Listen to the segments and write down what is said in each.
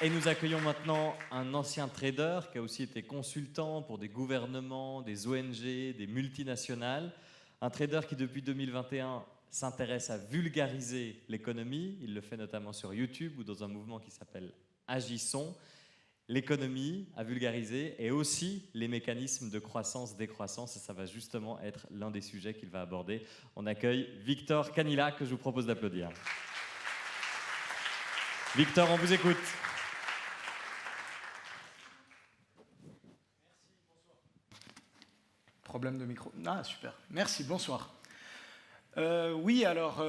Et nous accueillons maintenant un ancien trader qui a aussi été consultant pour des gouvernements, des ONG, des multinationales. Un trader qui, depuis 2021, s'intéresse à vulgariser l'économie. Il le fait notamment sur YouTube ou dans un mouvement qui s'appelle Agissons. L'économie à vulgariser et aussi les mécanismes de croissance-décroissance. Et ça va justement être l'un des sujets qu'il va aborder. On accueille Victor Canilla, que je vous propose d'applaudir. Victor, on vous écoute. Problème de micro. Ah, super. Merci, bonsoir. Oui, alors,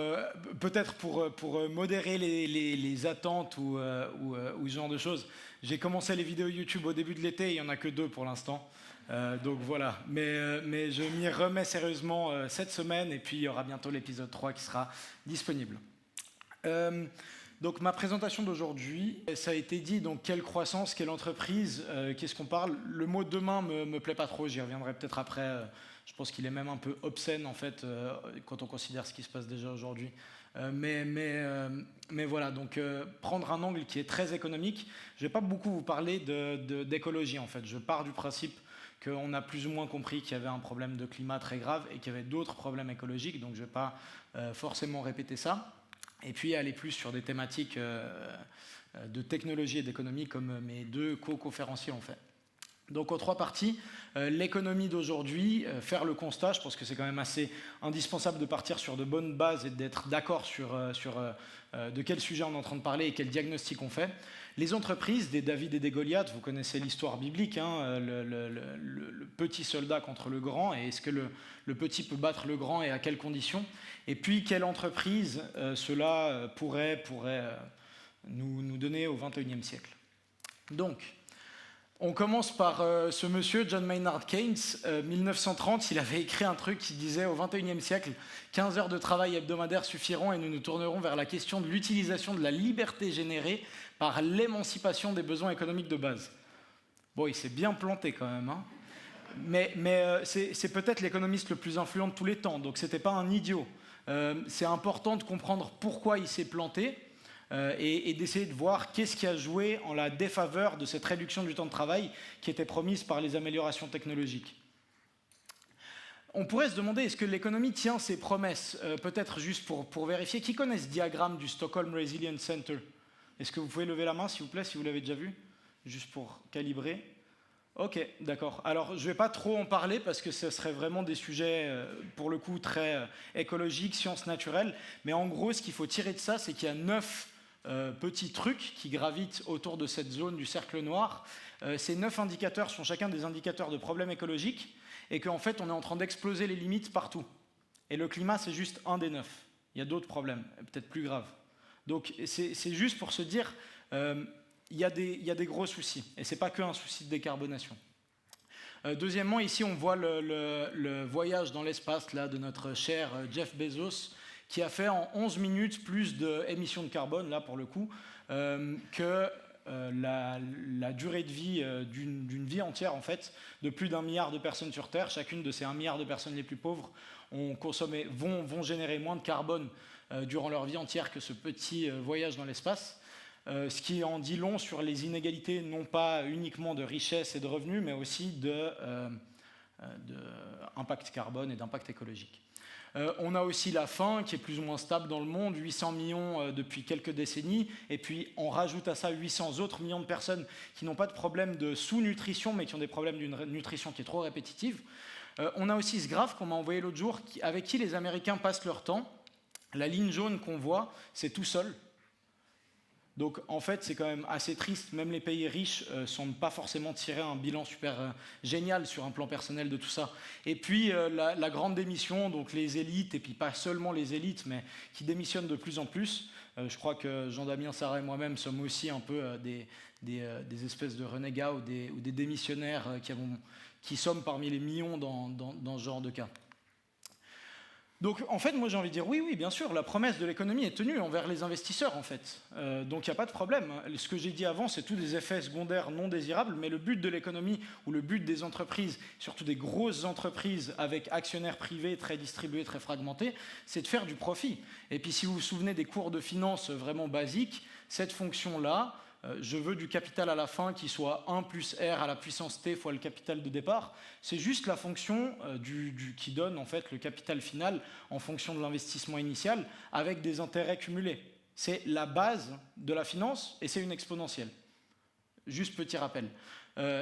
peut-être pour modérer les attentes ou ce genre de choses, j'ai commencé les vidéos YouTube au début de l'été, il n'y en a que 2 pour l'instant. Donc voilà, mais je m'y remets sérieusement cette semaine, et puis il y aura bientôt l'épisode 3 qui sera disponible. Donc ma présentation d'aujourd'hui, ça a été dit, donc quelle croissance, quelle entreprise, qu'est-ce qu'on parle. Le mot demain me plaît pas trop, j'y reviendrai peut-être après. Je pense qu'il est même un peu obscène en fait quand on considère ce qui se passe déjà aujourd'hui. Mais voilà, donc prendre un angle qui est très économique. Je vais pas beaucoup vous parler d'écologie en fait. Je pars du principe qu'on a plus ou moins compris qu'il y avait un problème de climat très grave et qu'il y avait d'autres problèmes écologiques, donc je vais pas forcément répéter ça. Et puis aller plus sur des thématiques de technologie et d'économie comme mes 2 co-conférenciers ont fait. Donc en 3 parties, l'économie d'aujourd'hui, faire le constat, je pense que c'est quand même assez indispensable de partir sur de bonnes bases et d'être d'accord sur de quel sujet on est en train de parler et quel diagnostic on fait. Les entreprises, des David et des Goliath, vous connaissez l'histoire biblique, hein, le petit soldat contre le grand, et est-ce que le petit peut battre le grand et à quelles conditions? Et puis quelle entreprise cela pourrait nous donner au XXIe siècle. Donc, on commence par ce monsieur, John Maynard Keynes, 1930, il avait écrit un truc qui disait au XXIe siècle, 15 heures de travail hebdomadaire suffiront et nous nous tournerons vers la question de l'utilisation de la liberté générée par l'émancipation des besoins économiques de base. Bon, il s'est bien planté quand même, hein. Mais c'est peut-être l'économiste le plus influent de tous les temps, donc c'était pas un idiot. C'est important de comprendre pourquoi il s'est planté. Et d'essayer de voir qu'est-ce qui a joué en la défaveur de cette réduction du temps de travail qui était promise par les améliorations technologiques. On pourrait se demander, est-ce que l'économie tient ses promesses? Peut-être juste pour vérifier. Qui connaît ce diagramme du Stockholm Resilience Center? Est-ce que vous pouvez lever la main, s'il vous plaît, si vous l'avez déjà vu? Juste pour calibrer. Ok, d'accord. Alors, je ne vais pas trop en parler parce que ce serait vraiment des sujets, pour le coup, très écologiques, sciences naturelles. Mais en gros, ce qu'il faut tirer de ça, c'est qu'il y a 9 petits trucs qui gravitent autour de cette zone du cercle noir. Ces 9 indicateurs sont chacun des indicateurs de problèmes écologiques et qu'en fait, on est en train d'exploser les limites partout. Et le climat, c'est juste un des 9. Il y a d'autres problèmes, peut-être plus graves. Donc, c'est juste pour se dire... il y a des gros soucis, et ce n'est pas qu'un souci de décarbonation. Deuxièmement, ici, on voit le voyage dans l'espace là, de notre cher Jeff Bezos, qui a fait en 11 minutes plus d'émissions de carbone, là pour le coup, que la durée de vie d'une vie entière, en fait, de plus d'1 milliard de personnes sur Terre. Chacune de ces 1 milliard de personnes les plus pauvres vont générer moins de carbone durant leur vie entière que ce petit voyage dans l'espace. Ce qui en dit long sur les inégalités, non pas uniquement de richesse et de revenus, mais aussi d'impact carbone et d'impact écologique. On a aussi la faim qui est plus ou moins stable dans le monde, 800 millions depuis quelques décennies, et puis on rajoute à ça 800 autres millions de personnes qui n'ont pas de problème de sous-nutrition, mais qui ont des problèmes d'une nutrition qui est trop répétitive. On a aussi ce graphe qu'on m'a envoyé l'autre jour, avec qui les Américains passent leur temps. La ligne jaune qu'on voit, c'est tout seul. Donc en fait, c'est quand même assez triste. Même les pays riches ne semblent pas forcément tirer un bilan super génial sur un plan personnel de tout ça. Et puis la grande démission, donc les élites, et puis pas seulement les élites, mais qui démissionnent de plus en plus. Je crois que Jean-Damien, Sarah et moi-même sommes aussi un peu des espèces de renégats ou des démissionnaires qui sommes parmi les millions dans ce genre de cas. Donc, en fait, moi, j'ai envie de dire oui, bien sûr, la promesse de l'économie est tenue envers les investisseurs, en fait. Donc, il n'y a pas de problème. Ce que j'ai dit avant, c'est tous des effets secondaires non désirables, mais le but de l'économie ou le but des entreprises, surtout des grosses entreprises avec actionnaires privés très distribués, très fragmentés, c'est de faire du profit. Et puis, si vous vous souvenez des cours de finance vraiment basiques, cette fonction-là, je veux du capital à la fin qui soit 1 plus R à la puissance T fois le capital de départ. C'est juste la fonction qui donne en fait le capital final en fonction de l'investissement initial avec des intérêts cumulés. C'est la base de la finance et c'est une exponentielle. Juste petit rappel.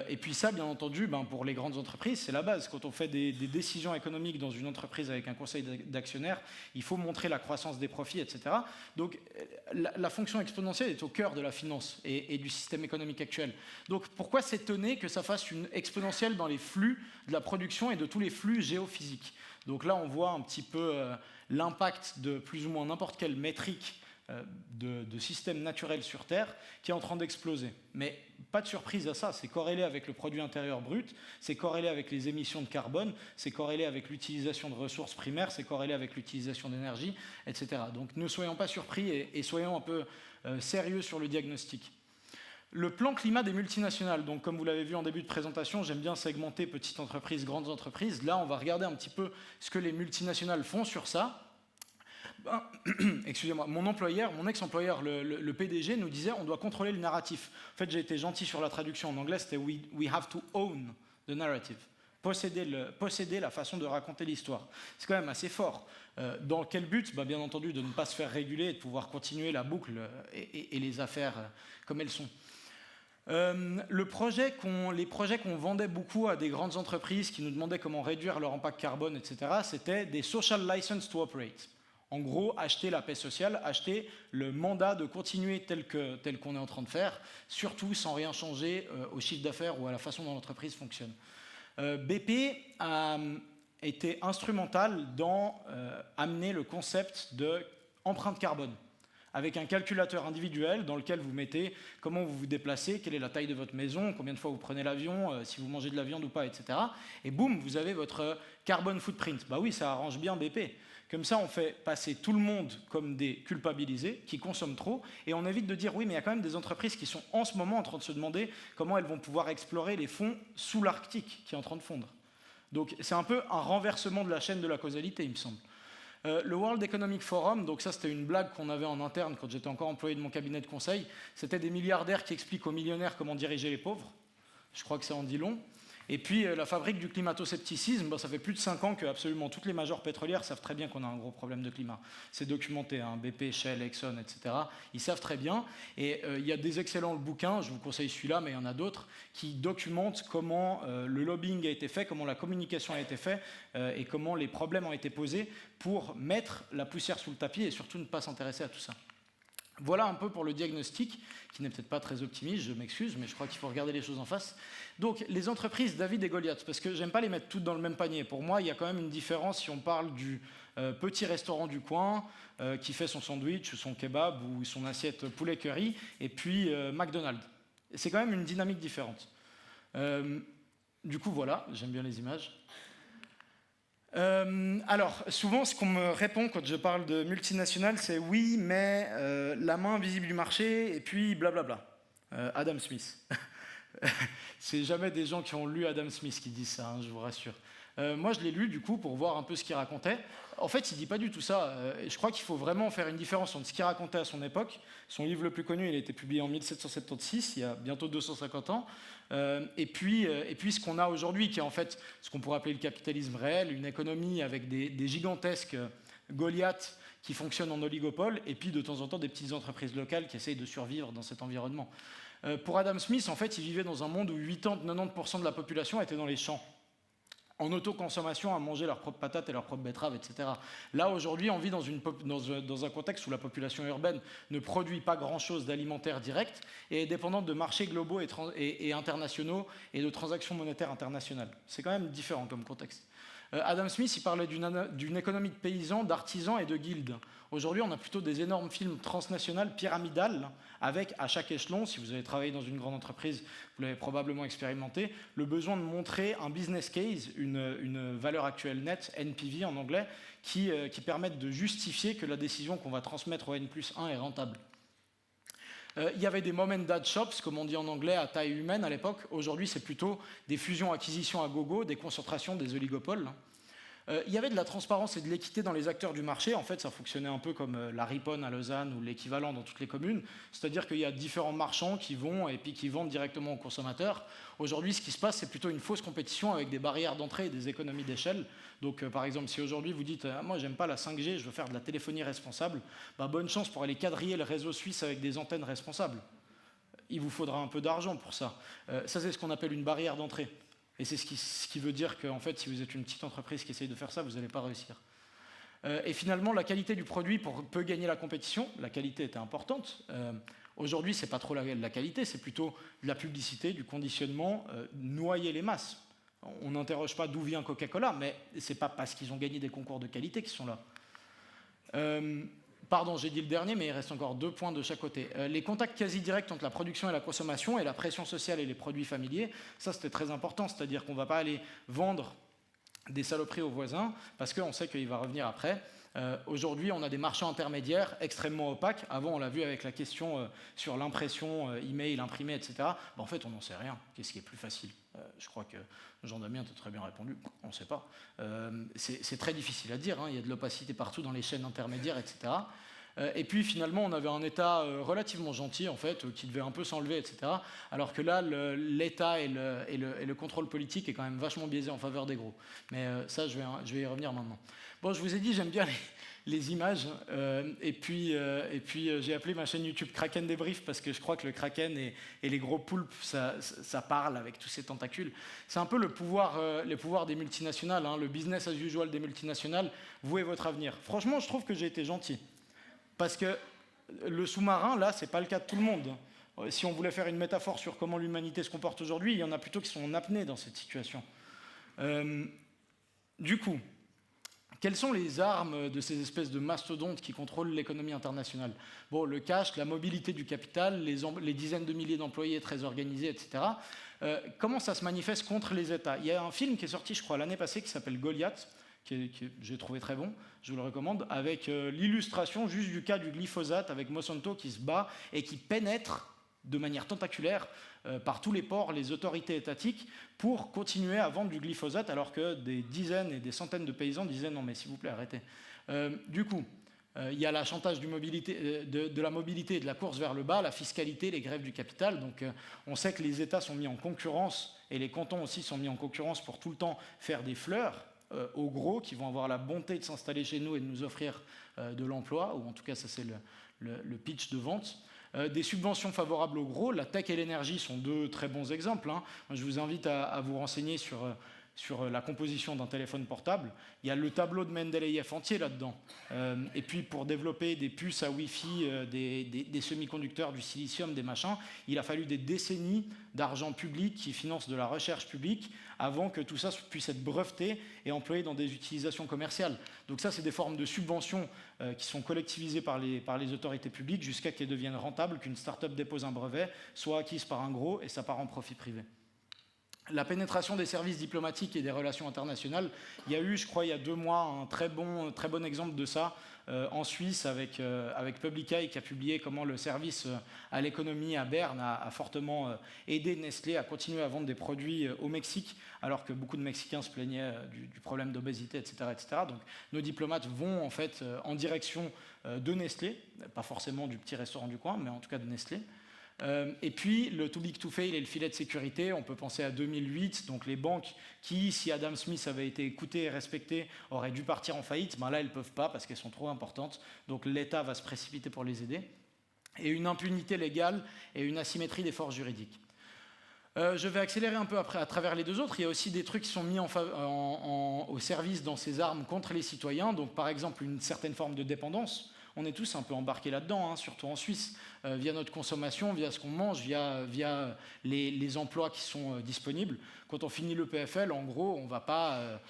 Et puis ça, bien entendu, pour les grandes entreprises, c'est la base. Quand on fait des décisions économiques dans une entreprise avec un conseil d'actionnaires, il faut montrer la croissance des profits, etc. Donc la fonction exponentielle est au cœur de la finance et du système économique actuel. Donc pourquoi s'étonner que ça fasse une exponentielle dans les flux de la production et de tous les flux géophysiques? Donc là, on voit un petit peu l'impact de plus ou moins n'importe quelle métrique de système naturel sur Terre qui est en train d'exploser. Mais pas de surprise à ça, c'est corrélé avec le produit intérieur brut, c'est corrélé avec les émissions de carbone, c'est corrélé avec l'utilisation de ressources primaires, c'est corrélé avec l'utilisation d'énergie, etc. Donc ne soyons pas surpris et soyons un peu sérieux sur le diagnostic. Le plan climat des multinationales, donc comme vous l'avez vu en début de présentation, j'aime bien segmenter petites entreprises, grandes entreprises. Là, on va regarder un petit peu ce que les multinationales font sur ça. Excusez-moi, mon employeur, mon ex-employeur, le PDG, nous disait on doit contrôler le narratif. En fait, j'ai été gentil sur la traduction. En anglais, c'était we have to own the narrative. Posséder la façon de raconter l'histoire. C'est quand même assez fort. Dans quel but? Bien entendu, de ne pas se faire réguler et de pouvoir continuer la boucle et les affaires comme elles sont. Les projets qu'on vendait beaucoup à des grandes entreprises qui nous demandaient comment réduire leur impact carbone, etc., c'était des social license to operate. En gros, acheter la paix sociale, acheter le mandat de continuer tel qu'on est en train de faire, surtout sans rien changer au chiffre d'affaires ou à la façon dont l'entreprise fonctionne. BP a été instrumental dans amener le concept d'empreinte carbone, avec un calculateur individuel dans lequel vous mettez comment vous vous déplacez, quelle est la taille de votre maison, combien de fois vous prenez l'avion, si vous mangez de la viande ou pas, etc. Et boum, vous avez votre carbon footprint. Oui, ça arrange bien BP. Comme ça, on fait passer tout le monde comme des culpabilisés, qui consomment trop, et on évite de dire oui, mais il y a quand même des entreprises qui sont en ce moment en train de se demander comment elles vont pouvoir explorer les fonds sous l'Arctique, qui est en train de fondre. Donc c'est un peu un renversement de la chaîne de la causalité, il me semble. Le World Economic Forum, donc ça c'était une blague qu'on avait en interne quand j'étais encore employé de mon cabinet de conseil, c'était des milliardaires qui expliquent aux millionnaires comment diriger les pauvres. Je crois que ça en dit long. Et puis la fabrique du climato-scepticisme, ça fait plus de 5 ans que absolument toutes les majors pétrolières savent très bien qu'on a un gros problème de climat. C'est documenté, BP, Shell, Exxon, etc. Ils savent très bien. Et il y a des excellents bouquins, je vous conseille celui-là, mais il y en a d'autres, qui documentent comment le lobbying a été fait, comment la communication a été faite et comment les problèmes ont été posés pour mettre la poussière sous le tapis et surtout ne pas s'intéresser à tout ça. Voilà un peu pour le diagnostic, qui n'est peut-être pas très optimiste, je m'excuse, mais je crois qu'il faut regarder les choses en face. Donc, les entreprises David et Goliath, parce que j'aime pas les mettre toutes dans le même panier. Pour moi, il y a quand même une différence si on parle du petit restaurant du coin qui fait son sandwich, ou son kebab, ou son assiette poulet curry, et puis McDonald's. C'est quand même une dynamique différente. Du coup, voilà, j'aime bien les images. Alors, souvent, ce qu'on me répond quand je parle de multinationales, c'est oui, mais la main invisible du marché, et puis blablabla. Adam Smith. C'est jamais des gens qui ont lu Adam Smith qui disent ça, je vous rassure. Moi, je l'ai lu, du coup, pour voir un peu ce qu'il racontait. En fait, il ne dit pas du tout ça. Je crois qu'il faut vraiment faire une différence entre ce qu'il racontait à son époque. Son livre le plus connu, il a été publié en 1776, il y a bientôt 250 ans. Et puis ce qu'on a aujourd'hui, qui est en fait ce qu'on pourrait appeler le capitalisme réel, une économie avec des gigantesques Goliaths qui fonctionnent en oligopole, et puis de temps en temps des petites entreprises locales qui essayent de survivre dans cet environnement. Pour Adam Smith, en fait, il vivait dans un monde où 80-90% de la population était dans les champs, en autoconsommation, à manger leurs propres patates et leurs propres betteraves, etc. Là, aujourd'hui, on vit dans un contexte où la population urbaine ne produit pas grand-chose d'alimentaire direct et est dépendante de marchés globaux et internationaux et de transactions monétaires internationales. C'est quand même différent comme contexte. Adam Smith, il parlait d'une économie de paysans, d'artisans et de guildes. Aujourd'hui, on a plutôt des énormes films transnationales, pyramidales, avec à chaque échelon, si vous avez travaillé dans une grande entreprise, vous l'avez probablement expérimenté, le besoin de montrer un business case, une valeur actuelle nette, NPV en anglais, qui permettent de justifier que la décision qu'on va transmettre au N+1 est rentable. Il y avait des mom and dad shops, comme on dit en anglais, à taille humaine à l'époque. Aujourd'hui, c'est plutôt des fusions-acquisitions à gogo, des concentrations, des oligopoles. Il y avait de la transparence et de l'équité dans les acteurs du marché. En fait, ça fonctionnait un peu comme la Riponne à Lausanne ou l'équivalent dans toutes les communes. C'est-à-dire qu'il y a différents marchands qui vont et puis qui vendent directement aux consommateurs. Aujourd'hui, ce qui se passe, c'est plutôt une fausse compétition avec des barrières d'entrée et des économies d'échelle. Donc, par exemple, si aujourd'hui vous dites moi, j'aime pas la 5G, je veux faire de la téléphonie responsable, bonne chance pour aller quadriller le réseau suisse avec des antennes responsables. Il vous faudra un peu d'argent pour ça. Ça, c'est ce qu'on appelle une barrière d'entrée. Et c'est ce qui veut dire qu'en fait, si vous êtes une petite entreprise qui essaye de faire ça, vous n'allez pas réussir. Et finalement, la qualité du produit peut gagner la compétition. La qualité était importante. Aujourd'hui, ce n'est pas trop la qualité, c'est plutôt de la publicité, du conditionnement, noyer les masses. On n'interroge pas d'où vient Coca-Cola, mais ce n'est pas parce qu'ils ont gagné des concours de qualité qu'ils sont là. Pardon, j'ai dit le dernier, mais il reste encore 2 points de chaque côté. Les contacts quasi directs entre la production et la consommation et la pression sociale et les produits familiers, ça c'était très important, c'est-à-dire qu'on ne va pas aller vendre des saloperies aux voisins parce qu'on sait qu'il va revenir après. Aujourd'hui, on a des marchands intermédiaires extrêmement opaques. Avant, on l'a vu avec la question sur l'impression, email, imprimé, etc. En fait, on n'en sait rien. Qu'est-ce qui est plus facile ? Je crois que Jean-Damien t'a très bien répondu. On ne sait pas. C'est très difficile à dire. Il y a de l'opacité partout dans les chaînes intermédiaires, etc. Et puis finalement, on avait un État relativement gentil, en fait, qui devait un peu s'enlever, etc. Alors que là, l'État et le contrôle politique est quand même vachement biaisé en faveur des gros. Mais ça, je vais y revenir maintenant. Bon, je vous ai dit, j'aime bien les images. Et puis j'ai appelé ma chaîne YouTube Kraken Débrief parce que je crois que le Kraken et les gros poulpes, ça parle avec tous ces tentacules. C'est un peu les pouvoirs des multinationales, le business as usual des multinationales. Vouez votre avenir. Franchement, je trouve que j'ai été gentil. Parce que le sous-marin, là, ce n'est pas le cas de tout le monde. Si on voulait faire une métaphore sur comment l'humanité se comporte aujourd'hui, il y en a plutôt qui sont en apnée dans cette situation. Du coup, quelles sont les armes de ces espèces de mastodontes qui contrôlent l'économie internationale ? Bon, le cash, la mobilité du capital, les dizaines de milliers d'employés très organisés, etc. Comment ça se manifeste contre les États ? Il y a un film qui est sorti, je crois, l'année passée, qui s'appelle Goliath, que j'ai trouvé très bon, je vous le recommande, avec l'illustration juste du cas du glyphosate, avec Monsanto qui se bat et qui pénètre de manière tentaculaire par tous les ports les autorités étatiques pour continuer à vendre du glyphosate alors que des dizaines et des centaines de paysans disaient non mais s'il vous plaît arrêtez. Du coup, il y a la chantage de la mobilité et de la course vers le bas, la fiscalité, les grèves du capital. Donc on sait que les États sont mis en concurrence et les cantons aussi sont mis en concurrence pour tout le temps faire des fleurs aux gros qui vont avoir la bonté de s'installer chez nous et de nous offrir de l'emploi, ou en tout cas ça c'est le pitch de vente. Des subventions favorables aux gros, la tech et l'énergie sont 2 très bons exemples. Moi, je vous invite à vous renseigner sur la composition d'un téléphone portable. Il y a le tableau de Mendeleïev entier là-dedans. Et puis pour développer des puces à Wi-Fi, des semi-conducteurs, du silicium, des machins, il a fallu des décennies d'argent public qui finance de la recherche publique avant que tout ça puisse être breveté et employé dans des utilisations commerciales. Donc ça, c'est des formes de subventions qui sont collectivisées par les autorités publiques jusqu'à qu'elles deviennent rentables, qu'une start-up dépose un brevet, soit acquise par un gros et ça part en profit privé. La pénétration des services diplomatiques et des relations internationales, il y a eu, je crois, il y a 2 mois, un très bon exemple de ça en Suisse avec Publicae qui a publié comment le service à l'économie à Berne a fortement aidé Nestlé à continuer à vendre des produits au Mexique, alors que beaucoup de Mexicains se plaignaient du problème d'obésité, etc., etc. Donc nos diplomates vont en fait en direction de Nestlé, pas forcément du petit restaurant du coin, mais en tout cas de Nestlé. Et puis le too big to fail et le filet de sécurité, on peut penser à 2008, donc les banques qui, si Adam Smith avait été écoutées et respectées, auraient dû partir en faillite, là elles ne peuvent pas parce qu'elles sont trop importantes, donc l'État va se précipiter pour les aider, et une impunité légale et une asymétrie des forces juridiques. Je vais accélérer un peu après à travers les 2 autres. Il y a aussi des trucs qui sont mis au service dans ces armes contre les citoyens, donc par exemple une certaine forme de dépendance. On est tous un peu embarqués là-dedans, surtout en Suisse, via notre consommation, via ce qu'on mange, via les emplois qui sont disponibles. Quand on finit le PFL, en gros, on ne va pas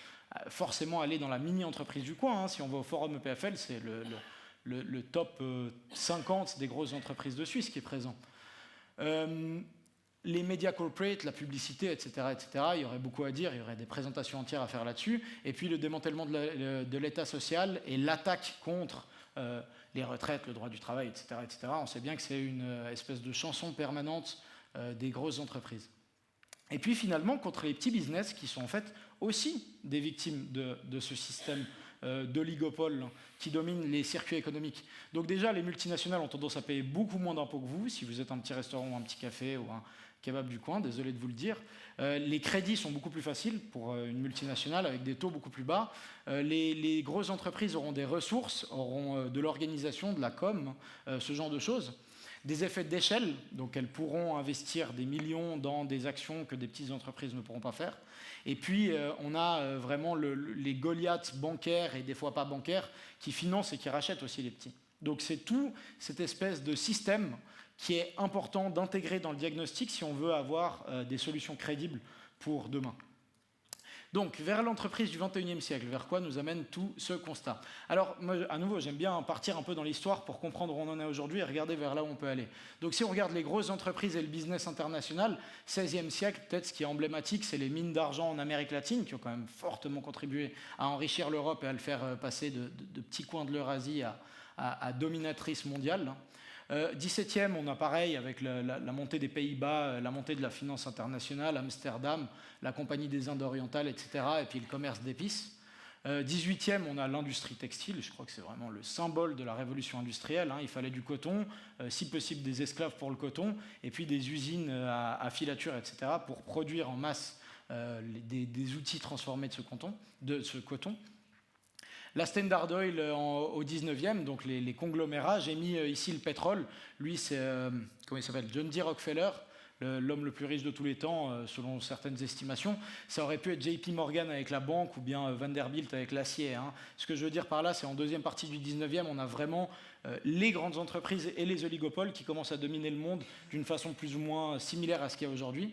forcément aller dans la mini-entreprise du coin. Si on va au forum EPFL, c'est le top 50 des grosses entreprises de Suisse qui est présent. Les médias corporate, la publicité, etc., il y aurait beaucoup à dire, il y aurait des présentations entières à faire là-dessus. Et puis le démantèlement de l'État social et l'attaque contre les retraites, le droit du travail, etc., etc. On sait bien que c'est une espèce de chanson permanente des grosses entreprises. Et puis finalement, contre les petits business qui sont en fait aussi des victimes de ce système d'oligopole qui domine les circuits économiques. Donc déjà, les multinationales ont tendance à payer beaucoup moins d'impôts que vous, si vous êtes un petit restaurant ou un petit café ou un kebab du coin, désolé de vous le dire. Les crédits sont beaucoup plus faciles pour une multinationale avec des taux beaucoup plus bas. Les grosses entreprises auront des ressources, auront de l'organisation, de la com, ce genre de choses. Des effets d'échelle, donc elles pourront investir des millions dans des actions que des petites entreprises ne pourront pas faire. Et puis, on a vraiment les Goliaths bancaires et des fois pas bancaires qui financent et qui rachètent aussi les petits. Donc c'est tout cette espèce de système qui est important d'intégrer dans le diagnostic si on veut avoir des solutions crédibles pour demain. Donc, vers l'entreprise du 21e siècle, vers quoi nous amène tout ce constat? Alors, moi, à nouveau, j'aime bien partir un peu dans l'histoire pour comprendre où on en est aujourd'hui et regarder vers là où on peut aller. Donc, si on regarde les grosses entreprises et le business international, 16e siècle, peut-être ce qui est emblématique, c'est les mines d'argent en Amérique latine, qui ont quand même fortement contribué à enrichir l'Europe et à le faire passer de petits coins de l'Eurasie à dominatrice mondiale. 17e, on a pareil avec la montée des Pays-Bas, la montée de la finance internationale, Amsterdam, la Compagnie des Indes orientales, etc. Et puis le commerce d'épices. 18e, on a l'industrie textile. Je crois que c'est vraiment le symbole de la révolution industrielle. Il fallait du coton, si possible des esclaves pour le coton, et puis des usines à filature, etc. pour produire en masse des outils transformés de ce coton. La Standard Oil au 19e, donc les conglomérats, j'ai mis ici le pétrole. Lui, c'est, comment il s'appelle, John D. Rockefeller, l'homme le plus riche de tous les temps, selon certaines estimations. Ça aurait pu être JP Morgan avec la banque ou bien Vanderbilt avec l'acier. Ce que je veux dire par là, c'est en deuxième partie du 19e, on a vraiment les grandes entreprises et les oligopoles qui commencent à dominer le monde d'une façon plus ou moins similaire à ce qu'il y a aujourd'hui.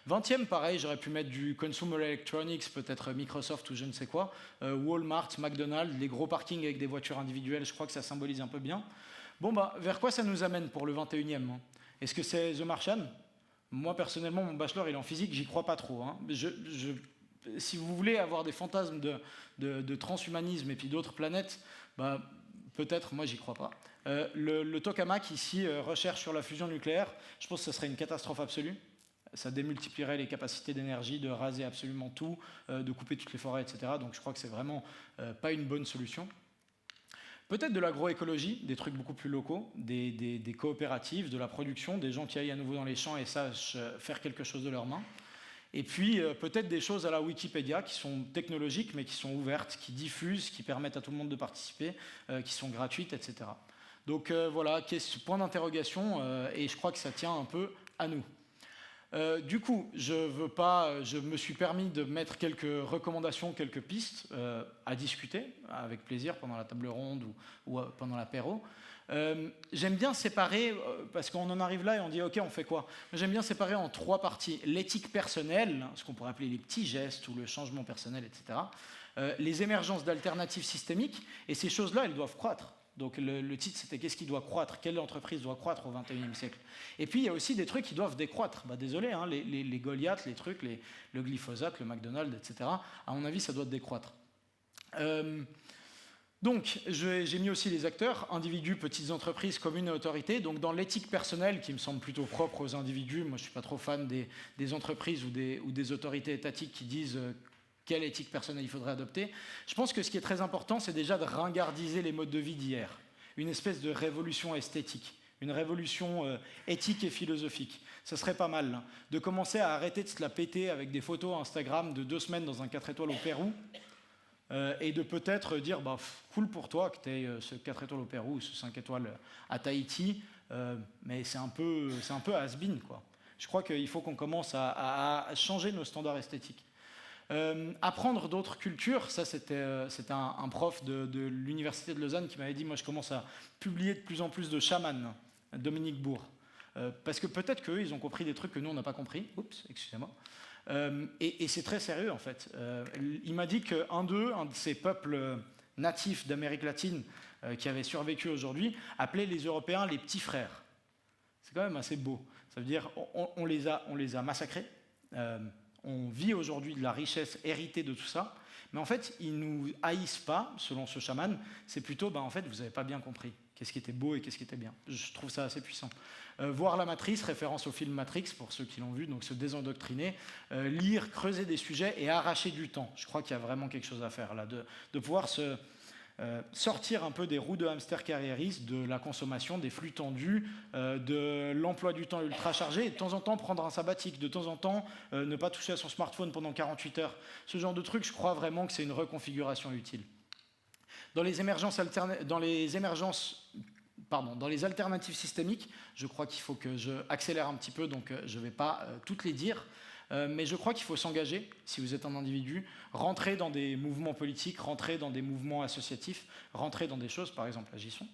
20e, pareil, j'aurais pu mettre du Consumer Electronics, peut-être Microsoft ou je ne sais quoi, Walmart, McDonald's, les gros parkings avec des voitures individuelles, je crois que ça symbolise un peu bien. Bon, vers quoi ça nous amène pour le 21e? Est-ce que c'est The Martian? Moi, personnellement, mon bachelor, il est en physique, j'y crois pas trop. Si vous voulez avoir des fantasmes de transhumanisme et puis d'autres planètes, peut-être, moi, j'y crois pas. Le tokamak, ici, recherche sur la fusion nucléaire, je pense que ce serait une catastrophe absolue. Ça démultiplierait les capacités d'énergie, de raser absolument tout, de couper toutes les forêts, etc. Donc je crois que c'est vraiment pas une bonne solution. Peut-être de l'agroécologie, des trucs beaucoup plus locaux, des coopératives, de la production, des gens qui aillent à nouveau dans les champs et sachent faire quelque chose de leurs mains. Et puis peut-être des choses à la Wikipédia qui sont technologiques mais qui sont ouvertes, qui diffusent, qui permettent à tout le monde de participer, qui sont gratuites, etc. Donc voilà, point d'interrogation et je crois que ça tient un peu à nous. Du coup, je me suis permis de mettre quelques recommandations, quelques pistes à discuter avec plaisir pendant la table ronde ou pendant l'apéro. J'aime bien séparer, parce qu'on en arrive là et on dit ok, on fait quoi? J'aime bien séparer en 3 parties. L'éthique personnelle, ce qu'on pourrait appeler les petits gestes ou le changement personnel, etc. Les émergences d'alternatives systémiques, et ces choses-là, elles doivent croître. Donc le titre, c'était « Qu'est-ce qui doit croître? Quelle entreprise doit croître au XXIe siècle ?» Et puis, il y a aussi des trucs qui doivent décroître. Désolé, les Goliaths, les trucs, le glyphosate, le McDonald's, etc. À mon avis, ça doit décroître. Donc, j'ai mis aussi les acteurs, individus, petites entreprises, communes et autorités. Donc, dans l'éthique personnelle, qui me semble plutôt propre aux individus, moi, je ne suis pas trop fan des entreprises ou des autorités étatiques qui disent quelle éthique personnelle il faudrait adopter. Je pense que ce qui est très important, c'est déjà de ringardiser les modes de vie d'hier. Une espèce de révolution esthétique, une révolution éthique et philosophique. Ça serait pas mal, de commencer à arrêter de se la péter avec des photos Instagram de 2 semaines dans un 4 étoiles au Pérou, et de peut-être dire, cool pour toi que tu aies ce 4 étoiles au Pérou ou ce 5 étoiles à Tahiti, mais c'est un peu has-been, quoi. Je crois qu'il faut qu'on commence à changer nos standards esthétiques. Apprendre d'autres cultures, ça c'était un prof de l'université de Lausanne qui m'avait dit, moi je commence à publier de plus en plus de chamans, Dominique Bourg, parce que peut-être qu'eux ils ont compris des trucs que nous on n'a pas compris, excusez-moi, et c'est très sérieux en fait. Il m'a dit qu'un de ces peuples natifs d'Amérique latine qui avaient survécu aujourd'hui appelait les Européens les petits frères. C'est quand même assez beau, ça veut dire on les a massacrés. On vit aujourd'hui de la richesse héritée de tout ça, mais en fait, ils ne nous haïssent pas, selon ce chaman, c'est plutôt, en fait, vous n'avez pas bien compris. qu'est-ce qui était beau et qu'est-ce qui était bien. Je trouve ça assez puissant. Voir la Matrice, référence au film Matrix, pour ceux qui l'ont vu, donc se désendoctriner, lire, creuser des sujets et arracher du temps. Je crois qu'il y a vraiment quelque chose à faire là, de pouvoir sortir un peu des roues de hamster carriéristes, de la consommation, des flux tendus, de l'emploi du temps ultra chargé, et de temps en temps prendre un sabbatique, de temps en temps ne pas toucher à son smartphone pendant 48 heures. Ce genre de truc, je crois vraiment que c'est une reconfiguration utile. Dans les alternatives systémiques, je crois qu'il faut que je accélère un petit peu, donc je ne vais pas toutes les dire, mais je crois qu'il faut s'engager, si vous êtes un individu, rentrer dans des mouvements politiques, rentrer dans des mouvements associatifs, rentrer dans des choses, par exemple Agissons.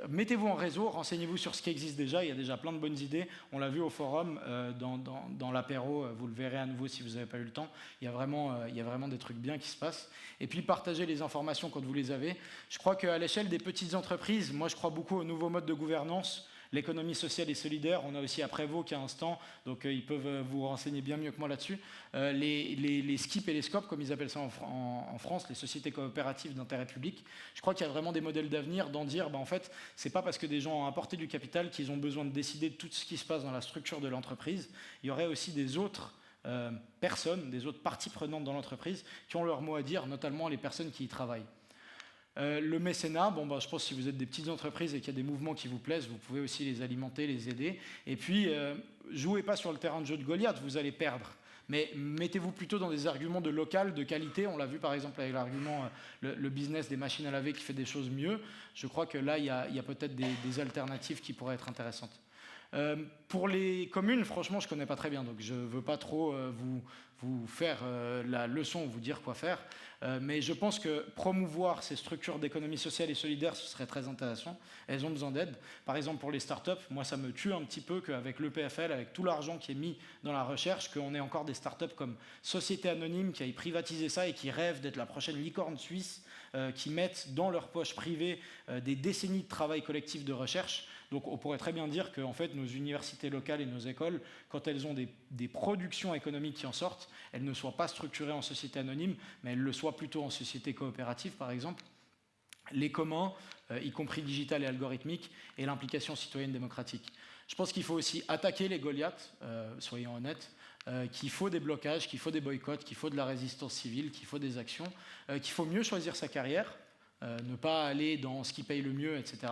Mettez-vous en réseau, renseignez-vous sur ce qui existe déjà, il y a déjà plein de bonnes idées, on l'a vu au forum, dans l'apéro, vous le verrez à nouveau si vous n'avez pas eu le temps, il y a vraiment des trucs bien qui se passent. Et puis partagez les informations quand vous les avez. Je crois qu'à l'échelle des petites entreprises, moi je crois beaucoup au nouveau mode de gouvernance, l'économie sociale et solidaire. On a aussi Aprévo qui a un stand, donc ils peuvent vous renseigner bien mieux que moi là-dessus. Les SCIP et les SCOP, comme ils appellent ça en France, les sociétés coopératives d'intérêt public. Je crois qu'il y a vraiment des modèles d'avenir d'en dire, en fait, c'est pas parce que des gens ont apporté du capital qu'ils ont besoin de décider de tout ce qui se passe dans la structure de l'entreprise. Il y aurait aussi des autres personnes, des autres parties prenantes dans l'entreprise qui ont leur mot à dire, notamment les personnes qui y travaillent. Le mécénat, je pense que si vous êtes des petites entreprises et qu'il y a des mouvements qui vous plaisent, vous pouvez aussi les alimenter, les aider. Et puis, jouez pas sur le terrain de jeu de Goliath, vous allez perdre. Mais mettez-vous plutôt dans des arguments de local, de qualité. On l'a vu par exemple avec l'argument, le business des machines à laver qui fait des choses mieux. Je crois que là, il y a peut-être des alternatives qui pourraient être intéressantes. Pour les communes, franchement, je ne connais pas très bien, donc je ne veux pas trop vous faire la leçon ou vous dire quoi faire. Mais je pense que promouvoir ces structures d'économie sociale et solidaire, ce serait très intéressant. Elles ont besoin d'aide. Par exemple, pour les startups, moi, ça me tue un petit peu qu'avec l'EPFL, avec tout l'argent qui est mis dans la recherche, qu'on ait encore des startups comme Société Anonyme qui aillent privatiser ça et qui rêvent d'être la prochaine licorne suisse, qui mettent dans leur poche privée des décennies de travail collectif de recherche. Donc on pourrait très bien dire que en fait, nos universités locales et nos écoles, quand elles ont des productions économiques qui en sortent, elles ne soient pas structurées en société anonyme, mais elles le soient plutôt en société coopérative, par exemple. Les communs, y compris digital et algorithmique, et l'implication citoyenne démocratique. Je pense qu'il faut aussi attaquer les Goliaths, soyons honnêtes, qu'il faut des blocages, qu'il faut des boycotts, qu'il faut de la résistance civile, qu'il faut des actions, qu'il faut mieux choisir sa carrière, ne pas aller dans ce qui paye le mieux, etc.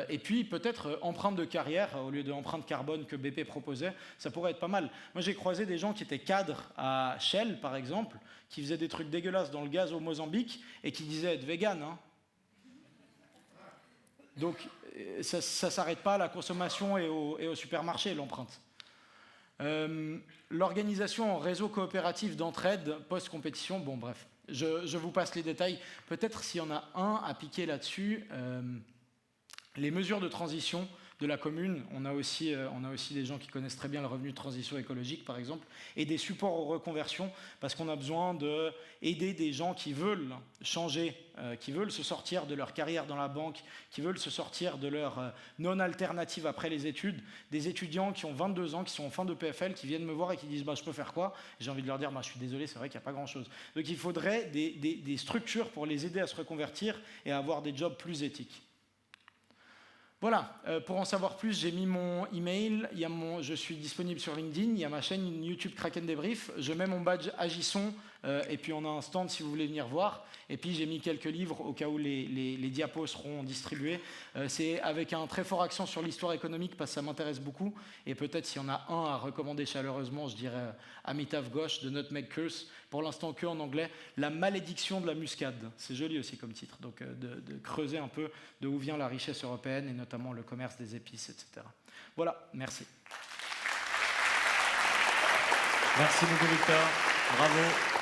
Et puis peut-être empreinte de carrière au lieu de empreinte carbone que BP proposait, ça pourrait être pas mal. Moi j'ai croisé des gens qui étaient cadres à Shell par exemple, qui faisaient des trucs dégueulasses dans le gaz au Mozambique et qui disaient être vegan. Hein. Donc ça ne s'arrête pas à la consommation et au supermarché l'empreinte. L'organisation en réseau coopératif d'entraide post-compétition, bon bref, je vous passe les détails. Peut-être s'il y en a un à piquer là-dessus. Les mesures de transition de la commune, on a aussi des gens qui connaissent très bien le revenu de transition écologique, par exemple, et des supports aux reconversions, parce qu'on a besoin d'aider des gens qui veulent changer, qui veulent se sortir de leur carrière dans la banque, qui veulent se sortir de leur non-alternative après les études, des étudiants qui ont 22 ans, qui sont en fin de PFL, qui viennent me voir et qui disent je peux faire quoi ? J'ai envie de leur dire je suis désolé, c'est vrai qu'il n'y a pas grand-chose. Donc il faudrait des structures pour les aider à se reconvertir et à avoir des jobs plus éthiques. Voilà, pour en savoir plus, j'ai mis mon email, je suis disponible sur LinkedIn, il y a ma chaîne YouTube Kraken Débrief, je mets mon badge Agissons, et puis on a un stand si vous voulez venir voir, et puis j'ai mis quelques livres au cas où les diapos seront distribués. C'est avec un très fort accent sur l'histoire économique parce que ça m'intéresse beaucoup, et peut-être s'il y en a un à recommander chaleureusement, je dirais Amitav Ghosh de Nutmeg Curse, pour l'instant que en anglais, La malédiction de la muscade, c'est joli aussi comme titre, donc de creuser un peu de où vient la richesse européenne et notamment le commerce des épices, etc. Voilà, merci. Merci beaucoup Victor, bravo.